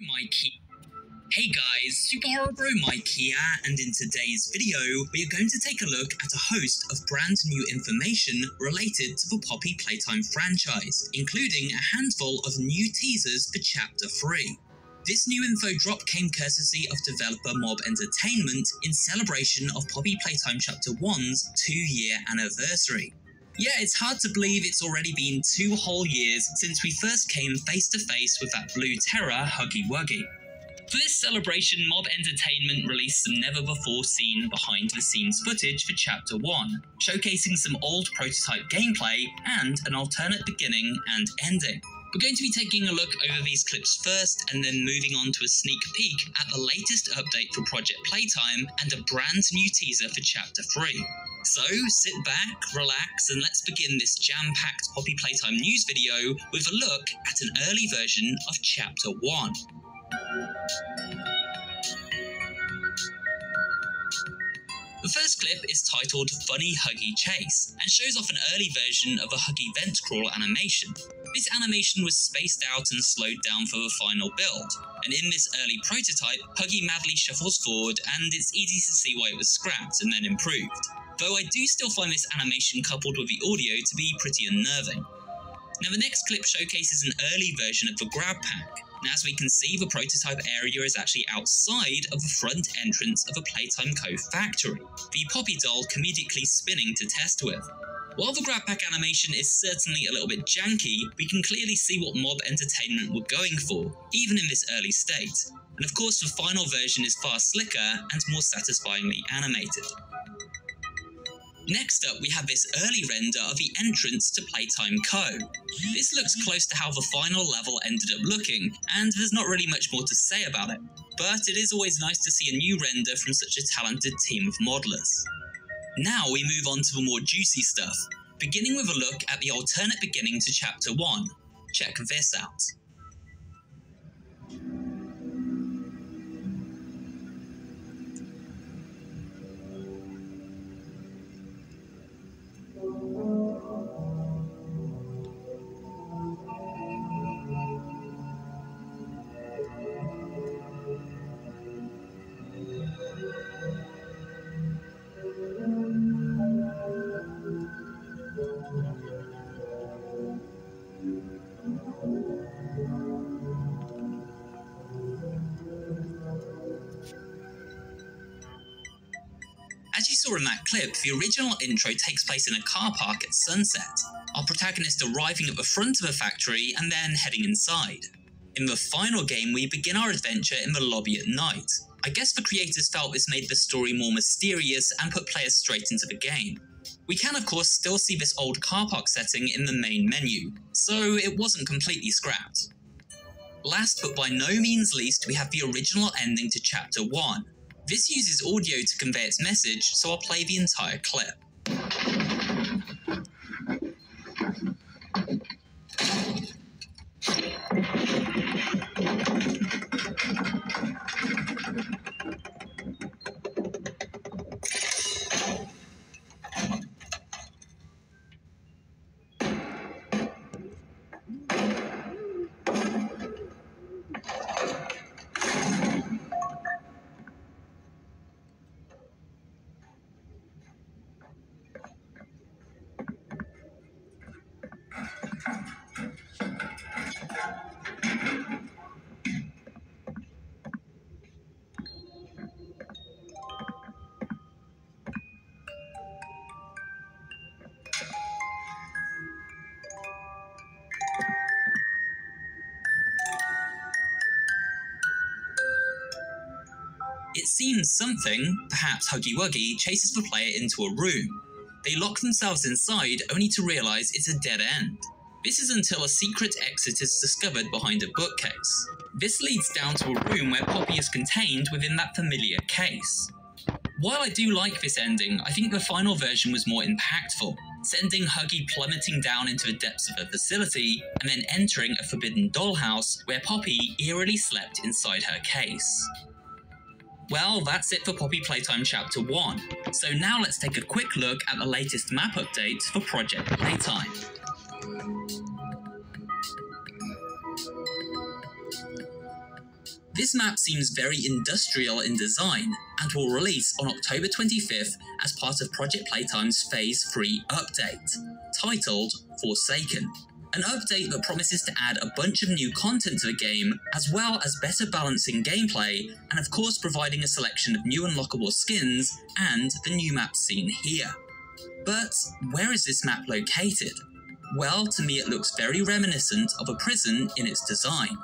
Mike here. Hey guys, Super Horror Bro Mike here, and in today's video, we are going to take a look at a host of brand new information related to the Poppy Playtime franchise, including a handful of new teasers for Chapter 3. This new info drop came courtesy of developer Mob Entertainment in celebration of Poppy Playtime Chapter 1's 2-year anniversary. Yeah, it's hard to believe it's already been 2 whole years since we first came face to face with that blue terror Huggy Wuggy. For this celebration, Mob Entertainment released some never-before-seen behind-the-scenes footage for Chapter 1, showcasing some old prototype gameplay and an alternate beginning and ending. We're going to be taking a look over these clips first, and then moving on to a sneak peek at the latest update for Project Playtime and a brand new teaser for Chapter 3. So, sit back, relax, and let's begin this jam-packed Poppy Playtime news video with a look at an early version of Chapter 1. The first clip is titled Funny Huggy Chase, and shows off an early version of a Huggy vent crawl animation. This animation was spaced out and slowed down for the final build, and in this early prototype, Huggy madly shuffles forward, and it's easy to see why it was scrapped and then improved. Though I do still find this animation coupled with the audio to be pretty unnerving. Now the next clip showcases an early version of the grab pack. And as we can see, the prototype area is actually outside of the front entrance of a Playtime Co. factory, the Poppy doll comedically spinning to test with. While the grab pack animation is certainly a little bit janky, we can clearly see what Mob Entertainment were going for, even in this early state. And of course the final version is far slicker and more satisfyingly animated. Next up, we have this early render of the entrance to Playtime Co. This looks close to how the final level ended up looking, and there's not really much more to say about it. But it is always nice to see a new render from such a talented team of modelers. Now we move on to the more juicy stuff, beginning with a look at the alternate beginning to Chapter 1. Check this out. As you saw in that clip, the original intro takes place in a car park at sunset, our protagonist arriving at the front of a factory and then heading inside. In the final game, we begin our adventure in the lobby at night. I guess the creators felt this made the story more mysterious and put players straight into the game. We can of course still see this old car park setting in the main menu, so it wasn't completely scrapped. Last but by no means least, we have the original ending to Chapter 1. This uses audio to convey its message, so I'll play the entire clip. It seems something, perhaps Huggy Wuggy, chases the player into a room. They lock themselves inside only to realise it's a dead end. This is until a secret exit is discovered behind a bookcase. This leads down to a room where Poppy is contained within that familiar case. While I do like this ending, I think the final version was more impactful, sending Huggy plummeting down into the depths of a facility and then entering a forbidden dollhouse where Poppy eerily slept inside her case. Well, that's it for Poppy Playtime Chapter 1, so now let's take a quick look at the latest map update for Project Playtime. This map seems very industrial in design and will release on October 25th as part of Project Playtime's Phase 3 update, titled Forsaken. An update that promises to add a bunch of new content to the game, as well as better balancing gameplay, and of course providing a selection of new unlockable skins and the new map seen here. But where is this map located? Well, to me it looks very reminiscent of a prison in its design.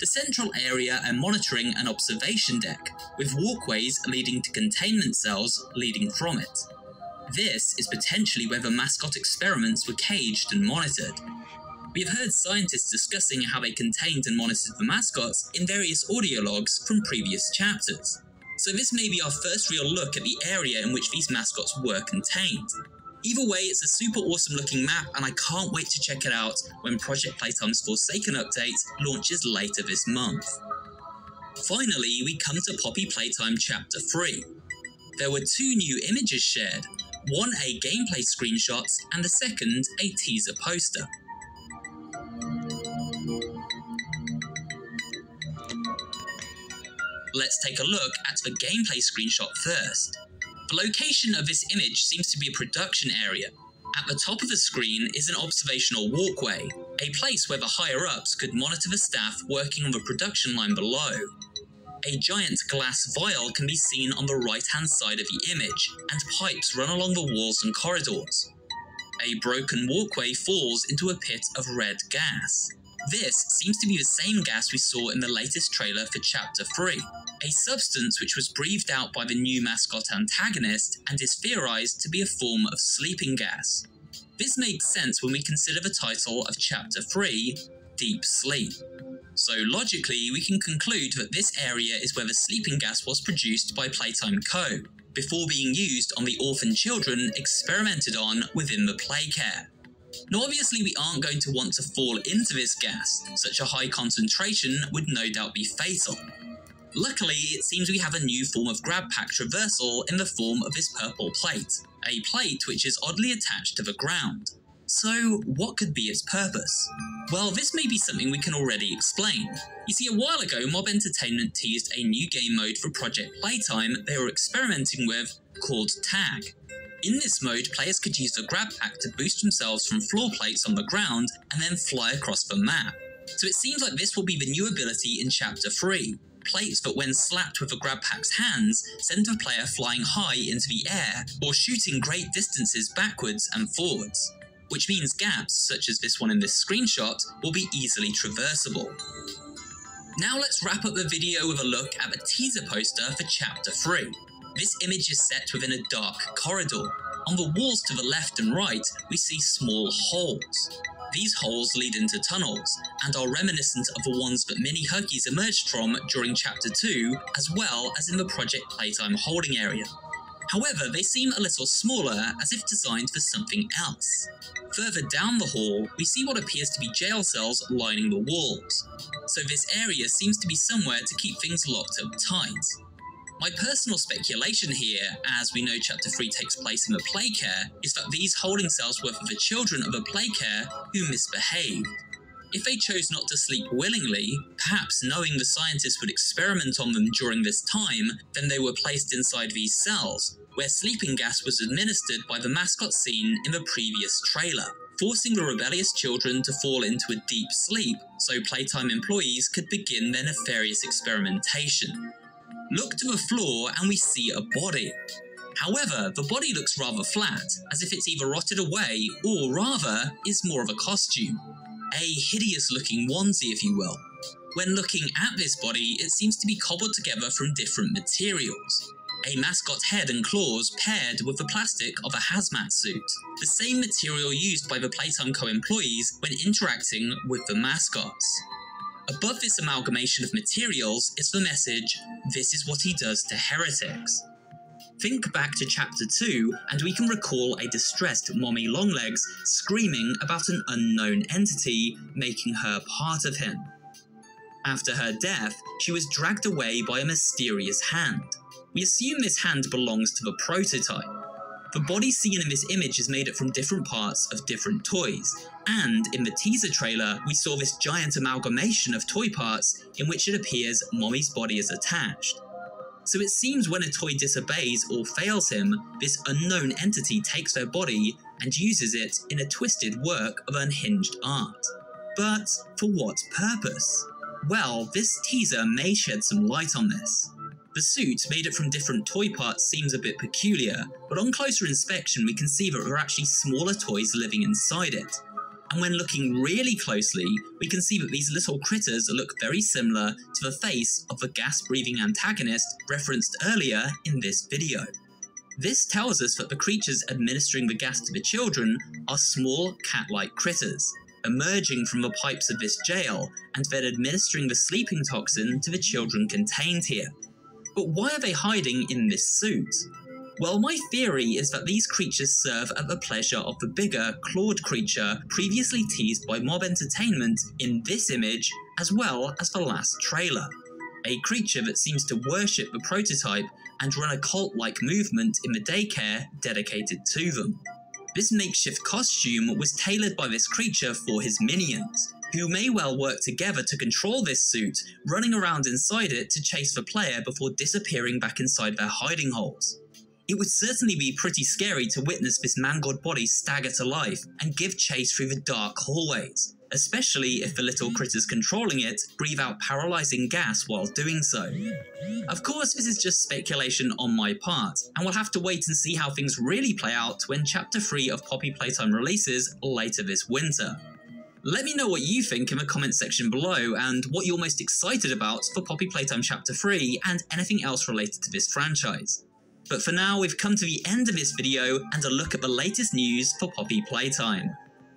The central area and monitoring and observation deck, with walkways leading to containment cells leading from it. This is potentially where the mascot experiments were caged and monitored. We have heard scientists discussing how they contained and monitored the mascots in various audio logs from previous chapters. So this may be our first real look at the area in which these mascots were contained. Either way, it's a super awesome looking map and I can't wait to check it out when Project Playtime's Forsaken update launches later this month. Finally, we come to Poppy Playtime Chapter 3. There were 2 new images shared, one a gameplay screenshot and the second a teaser poster. Let's take a look at the gameplay screenshot first. The location of this image seems to be a production area. At the top of the screen is an observational walkway, a place where the higher-ups could monitor the staff working on the production line below. A giant glass vial can be seen on the right-hand side of the image, and pipes run along the walls and corridors. A broken walkway falls into a pit of red gas. This seems to be the same gas we saw in the latest trailer for Chapter 3, a substance which was breathed out by the new mascot antagonist and is theorized to be a form of sleeping gas. This makes sense when we consider the title of Chapter 3, Deep Sleep. So logically, we can conclude that this area is where the sleeping gas was produced by Playtime Co., before being used on the orphan children experimented on within the Playcare. Now obviously we aren't going to want to fall into this gas, such a high concentration would no doubt be fatal. Luckily, it seems we have a new form of grab pack traversal in the form of this purple plate, a plate which is oddly attached to the ground. So what could be its purpose? Well, this may be something we can already explain. You see, a while ago Mob Entertainment teased a new game mode for Project Playtime they were experimenting with, called Tag. In this mode, players could use the grab pack to boost themselves from floor plates on the ground and then fly across the map. So it seems like this will be the new ability in Chapter 3. Plates that when slapped with the grab pack's hands send the player flying high into the air or shooting great distances backwards and forwards. Which means gaps, such as this one in this screenshot, will be easily traversable. Now let's wrap up the video with a look at the teaser poster for Chapter 3. This image is set within a dark corridor. On the walls to the left and right, we see small holes. These holes lead into tunnels, and are reminiscent of the ones that mini Huggies emerged from during Chapter 2, as well as in the Project Playtime holding area. However, they seem a little smaller, as if designed for something else. Further down the hall, we see what appears to be jail cells lining the walls. So this area seems to be somewhere to keep things locked up tight. My personal speculation here, as we know Chapter 3 takes place in the Playcare, is that these holding cells were for the children of the Playcare who misbehaved. If they chose not to sleep willingly, perhaps knowing the scientists would experiment on them during this time, then they were placed inside these cells, where sleeping gas was administered by the mascot seen in the previous trailer, forcing the rebellious children to fall into a deep sleep so Playtime employees could begin their nefarious experimentation. Look to the floor and we see a body. However, the body looks rather flat, as if it's either rotted away or rather is more of a costume. A hideous looking onesie, if you will. When looking at this body, it seems to be cobbled together from different materials. A mascot head and claws paired with the plastic of a hazmat suit, the same material used by the Playtime Co employees when interacting with the mascots. Above this amalgamation of materials is the message, "This is what he does to heretics." Think back to Chapter 2 and we can recall a distressed Mommy Longlegs screaming about an unknown entity making her part of him. After her death, she was dragged away by a mysterious hand. We assume this hand belongs to the prototype. The body seen in this image is made up from different parts of different toys, and in the teaser trailer, we saw this giant amalgamation of toy parts in which it appears Mommy's body is attached. So it seems when a toy disobeys or fails him, this unknown entity takes their body and uses it in a twisted work of unhinged art. But for what purpose? Well, this teaser may shed some light on this. The suit, made up from different toy parts, seems a bit peculiar, but on closer inspection we can see that there are actually smaller toys living inside it. And when looking really closely, we can see that these little critters look very similar to the face of the gas-breathing antagonist referenced earlier in this video. This tells us that the creatures administering the gas to the children are small cat-like critters, emerging from the pipes of this jail and then administering the sleeping toxin to the children contained here. But why are they hiding in this suit? Well, my theory is that these creatures serve at the pleasure of the bigger, clawed creature previously teased by Mob Entertainment in this image as well as the last trailer. A creature that seems to worship the prototype and run a cult-like movement in the daycare dedicated to them. This makeshift costume was tailored by this creature for his minions, who may well work together to control this suit, running around inside it to chase the player before disappearing back inside their hiding holes. It would certainly be pretty scary to witness this man-god body stagger to life and give chase through the dark hallways, especially if the little critters controlling it breathe out paralysing gas while doing so. Of course, this is just speculation on my part, and we'll have to wait and see how things really play out when Chapter 3 of Poppy Playtime releases later this winter. Let me know what you think in the comment section below and what you're most excited about for Poppy Playtime Chapter 3 and anything else related to this franchise. But for now, we've come to the end of this video and a look at the latest news for Poppy Playtime.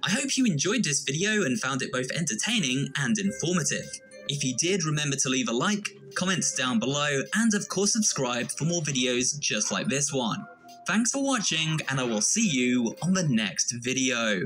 I hope you enjoyed this video and found it both entertaining and informative. If you did, remember to leave a like, comment down below, and of course subscribe for more videos just like this one. Thanks for watching, and I will see you on the next video.